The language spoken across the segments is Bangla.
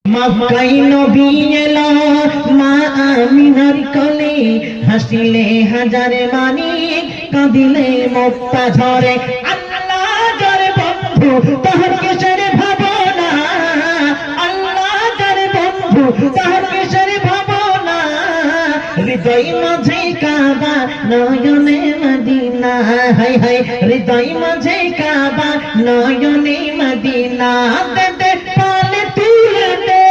মক্কায় নবী এলো মা আমিনার কোলে, হাসিলে হাজারে মানিক, কাঁদিলে মুক্তা ঝরে। আল্লাহ যারে বন্ধু তাহার কিসের ভাবনা, আল্লাহ যারে বন্ধু তাহার কিসের ভাবনা, হৃদয় মাঝে কাবা নয়নে মদিনা, হায় হায় হৃদয় মাঝে কাবা নয়নে মদিনা। দে পালে তুলে দে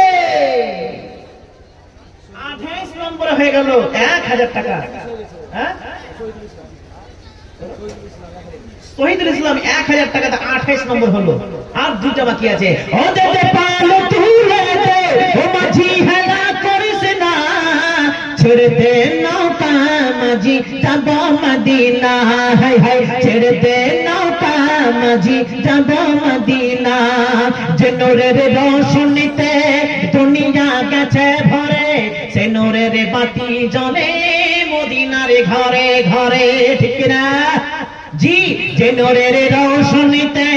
28 নম্বর হয়ে গেল 1000 টাকা। হ্যাঁ শহীদুল ইসলাম 1000 টাকাতে 28 নম্বর হলো, আর দুইটা বাকি আছে। ও দে পালে তুলে দে ও মাঝি হেলা করিস না, ছেড়ে দে নৌকা মাঝি যাব মদিনা, হায় হায় ছেড়ে দে নৌকা মাঝি যাব মদিনা। যে নূরের রোশনীতে দুনিয়া গেছে ভরে, সে নূরের বাতি জ্বলে মদিনার ঘরে ঘরে, ঠিক না জি? যে নূরের রোশনীতে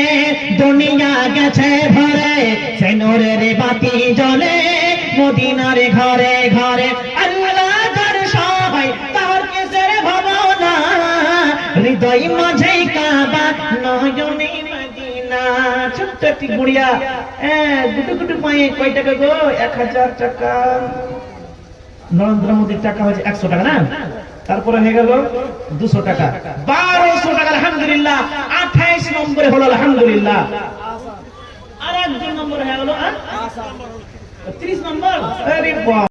দুনিয়া গেছে ভরে, সে নূরের বাতি জ্বলে মদিনার ঘরে ঘরে। আল্লাহ যার সহায় তার কিসের ভাবনা, হৃদয় মাঝে কাবা নয়নে মদিনা। ছোট্ট একটি গুড়িয়া গুটু গুটু পায়ে কয় টাকা গো? 1000 টাকা। নরেন্দ্র মোদীর টাকা হচ্ছে 100 টাকা না, তারপরে হয়ে গেল 200 টাকা, 1200 টাকা। আলহামদুলিল্লাহ 28 নম্বরে হলো আলহামদুলিল্লাহ। আর 1 নম্বর হয়ে গেল 30 নম্বর। আরে বাহ।